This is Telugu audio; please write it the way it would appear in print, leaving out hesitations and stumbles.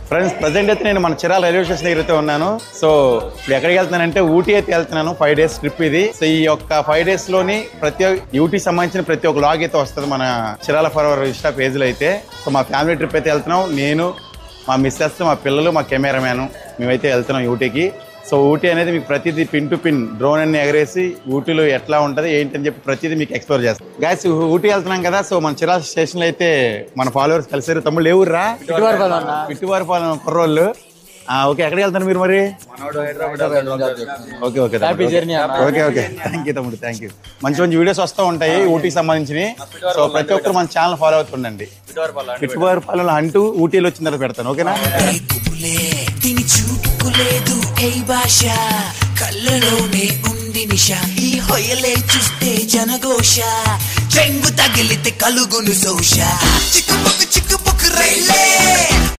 ఫ్రెండ్స్ ప్రజెంట్ అయితే నేను మన చిరాల రైల్వే స్టేషన్ దగ్గర అయితే ఉన్నాను. సో ఇప్పుడు ఎక్కడికి వెళ్తున్నానంటే ఊటీ అయితే వెళ్తున్నాను. 5 days ట్రిప్ ఇది. సో ఈ యొక్క 5 days లోని ఊటీ సంబంధించిన ప్రతి ఒక్క లాగ్ అయితే వస్తుంది మన చిరాల ఫర్ ఇన్స్టా పేజ్ లో అయితే. సో మా ఫ్యామిలీ ట్రిప్ అయితే వెళ్తున్నాం. నేను, మా మిస్సెస్, మా పిల్లలు, మా కెమెరామ్యాన్ మేమైతే వెళ్తున్నాం ఊటీకి. సో ఊటీ అనేది మీకు ప్రతిదీ పిన్ టు పిన్ డ్రోన్ అన్ని ఎగరేసి ఊటీలో ఎట్లా ఉంటుంది ఏంటి అని చెప్పి ప్రతిదీ మీకు ఎక్స్ప్లోర్ చేస్తాం. గైస్ ఊటీ వెళ్తున్నాం కదా. సో మన చిరాల స్టేషన్ లో అయితే మన ఫాలోవర్స్ కలిసారు. తమ్ముళ్ళు ఏ ఊర్రా? పిట్టువారిపాలెం కుర్రోళ్ళు. ఓకే, ఎక్కడికి వెళ్తారు మీరు మరి? Okay okay okay okay thank you తమ్ముడు, థ్యాంక్ యూ. మంచి మంచి వీడియోస్ వస్తూ ఉంటాయి ఊటీకి సంబంధించినవి. సో ప్రతి ఒక్కరు మన ఛానల్ ఫాలో అవుతుండండి. పిట్టువారిపాలెం అంటూ ఊటీలో వచ్చిన తర్వాత పెడతాను. ఓకేనా? కళ్ళలోనే ఉంది నిష, ఈ హొయలే చూస్తే జనఘోష, చెంగు తగిలితే కలుగును సోష, చిక్కుపుకు చిక్కుపుకు రైలే.